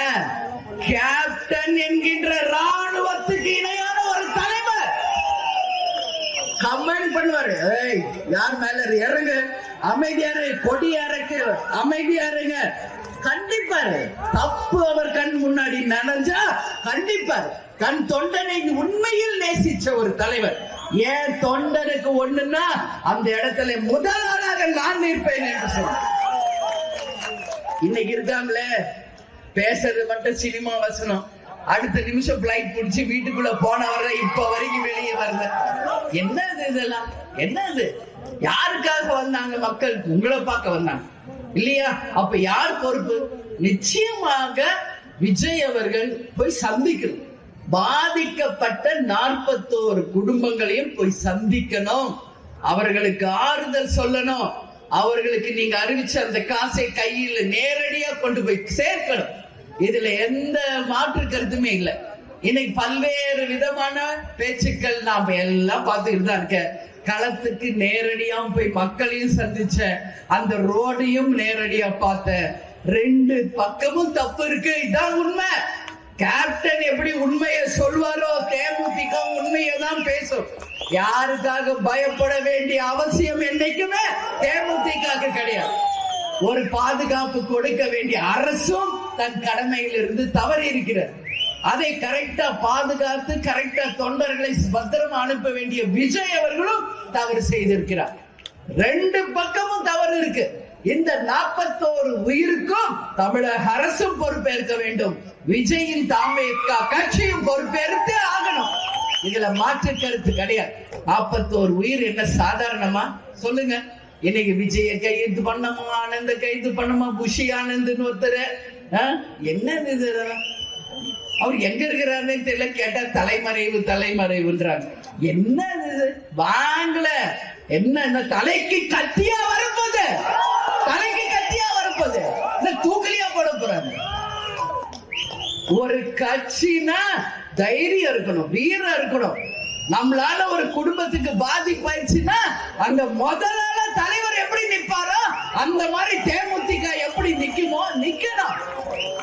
ஏன் கேப்டன் என்கின்ற ராணுவத்துக்கு இணையான ஒரு தலைவர் கமெண்ட் பண்ணுவாரு, யார் மேல இறங்கு, அமைதியாரு, கொடி இறக்கு, அமைதியாருங்க. கண்டிப்பாரு. தப்பு அவர் கண் முன்னாடி நனைஞ்சா கண்டிப்பாரு. கண் தொண்டனை உண்மையில் நேசிச்ச ஒரு தலைவர். ஏன் தொண்டனுக்கு ஒண்ணுன்னா அந்த இடத்துல முதல் ஆளாக நான் நிற்பேன் என்று சொல்ல. இன்னைக்கு இருக்காங்களே பேசுறது மட்டும் சினிமா வசனம், அடுத்த நிமிஷம் பிளைட் பிடிச்சி வீட்டுக்குள்ள போனவர இப்ப வரைக்கும் வெளியே வரல. என்னது இதெல்லாம்? என்னது? யாருக்காக வந்தாங்க? மக்கள் உங்களை பார்க்க வந்தாங்க இல்லையா? அப்ப யார் பொறுப்பு? நிச்சயமாக விஜய் அவர்கள் போய் சந்திக்கணும். பாதிக்கப்பட்ட 41 குடும்பங்களையும் போய் சந்திக்கணும். அவர்களுக்கு ஆறுதல் சொல்லணும். அவர்களுக்கு நீங்க அறிவிச்ச அந்த காசை கையில் நேரடியா கொண்டு போய் சேர்க்கணும். இதுல எந்த மாற்று கருத்துமே இல்லை. இன்னைக்கு பல்வேறு விதமான பேச்சுக்கள் நாம எல்லாம் பார்த்துக்கிட்டு தான் இருக்க. களத்துக்கு நேரடியா போய் மக்களையும் சந்திச்ச, அந்த ரோடையும் நேரடியா பார்த்த. 2 பக்கமும் தப்பு இருக்கு. இதான் உண்மை. கேப்டன் எப்படி உண்மையை சொல்வாரோ தேமுதிக உண்மையை தான் பேசும். யாருக்காக பயப்பட வேண்டிய அவசியம் என்னைக்குமே தேமுதிக கிடையாது. ஒரு பாதுகாப்பு கொடுக்க வேண்டிய அரசும் தன் கடமையில் இருந்து தவறி இருக்கிறது. அதை கரெக்டா பாதுகாத்து கரெக்டா தொண்டர்களை பத்திரமா அனுப்ப வேண்டிய விஜய் அவர்களும் தவறு செய்திருக்கிறார். 2 பக்கமும் தவறு இருக்கு. இந்த 41 உயிருக்கும் தமிழக அரசும் பொறுப்பேற்க வேண்டும். விஜயின் தாவேகா கட்சியும் பொறுப்பேற்று ஆகணும். இதுல மாற்று கருத்து கிடையாது. 41 உயிர் என்ன சாதாரணமா? சொல்லுங்க. இன்னைக்கு விஜய கைது பண்ணமா, ஆனந்த கைது பண்ணமா, புஷி ஆனந்த் ஒருத்தர் என்னது இதெல்லாம்? அவர் எங்க இருக்கிறாருன்னு தெரியல. கேட்டா தலைமறைவுன்றாங்க. என்ன இது? வாங்கல என்ன தலைக்கு கத்தியா வரப்போது? தலைக்கு கத்தியா வரப்போது? தூக்கலியா போட போறாங்க. ஒரு கட்சினா தைரியம் இருக்கணும், வீரம் இருக்கணும். நம்மளால ஒரு குடும்பத்துக்கு பாதிப்பாயிடுச்சுன்னா அங்க முதலால தலைவர் எப்படி நிற்பாரோ அந்த மாதிரி தேமுதிக எப்படி